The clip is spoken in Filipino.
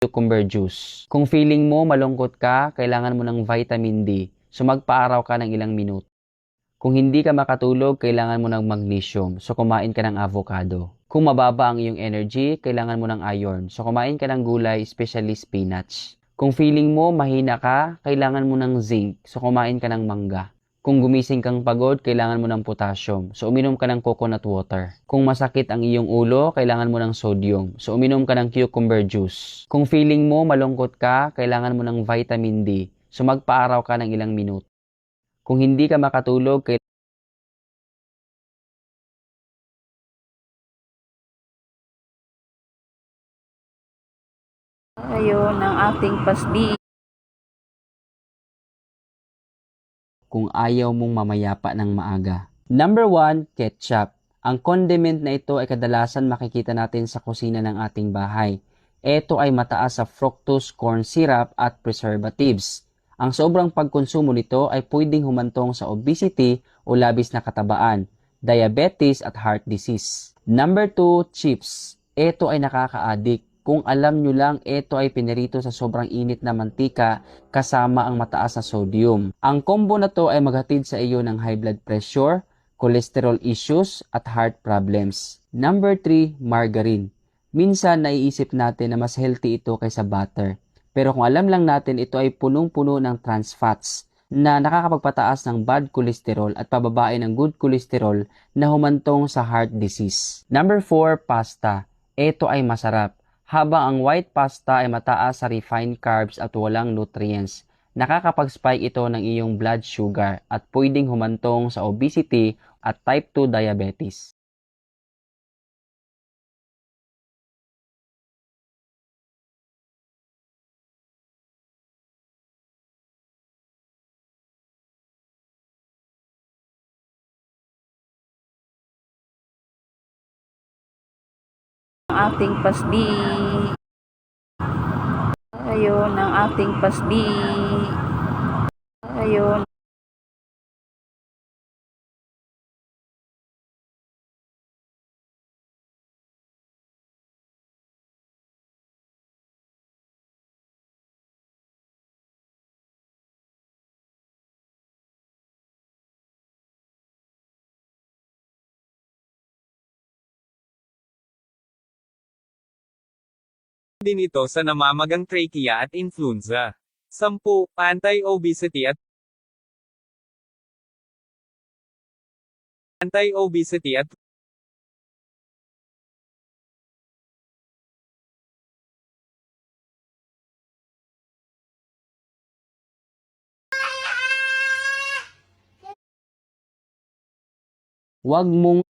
cucumber juice. Kung feeling mo malungkot ka, kailangan mo ng vitamin D. So magpaaraw ka ng ilang minuto. Kung hindi ka makatulog, kailangan mo ng magnesium. So kumain ka ng avocado. Kung mababa ang iyong energy, kailangan mo ng iron. So kumain ka ng gulay, especially spinach. Kung feeling mo mahina ka, kailangan mo ng zinc. So kumain ka ng mangga. Kung gumising kang pagod, kailangan mo ng potassium. So uminom ka ng coconut water. Kung masakit ang iyong ulo, kailangan mo ng sodium. So uminom ka ng cucumber juice. Kung feeling mo malungkot ka, kailangan mo ng vitamin D. So magpaaraw ka ng ilang minuto. Kung hindi ka makatulog, Ayun ang ating pasbi. kung ayaw mong mamayapa ng maaga. Number 1, ketchup. Ang condiment na ito ay kadalasan makikita natin sa kusina ng ating bahay. Ito ay mataas sa fructose corn syrup at preservatives. Ang sobrang pagkonsumo nito ay pwedeng humantong sa obesity o labis na katabaan, diabetes at heart disease. Number 2, chips. Ito ay nakaka-addict. Kung alam nyo lang, ito ay pinirito sa sobrang init na mantika kasama ang mataas na sodium. Ang combo na to ay maghatid sa iyo ng high blood pressure, cholesterol issues, at heart problems. Number 3, margarine. Minsan naiisip natin na mas healthy ito kaysa butter. Pero kung alam lang natin ito ay punong-puno ng trans fats na nakakapagpataas ng bad cholesterol at pababain ng good cholesterol na humantong sa heart disease. Number 4, pasta. Ito ay masarap. Habang ang white pasta ay mataas sa refined carbs at walang nutrients, nakakapag-spike ito ng iyong blood sugar at pwedeng humantong sa obesity at type 2 diabetes. Ang ating pasbi. Ayun ang ating pasbi. Ayun. Din ito sa namamagang trachea at influenza. 10. Anti-obesity at anti-obesity at Huwag mong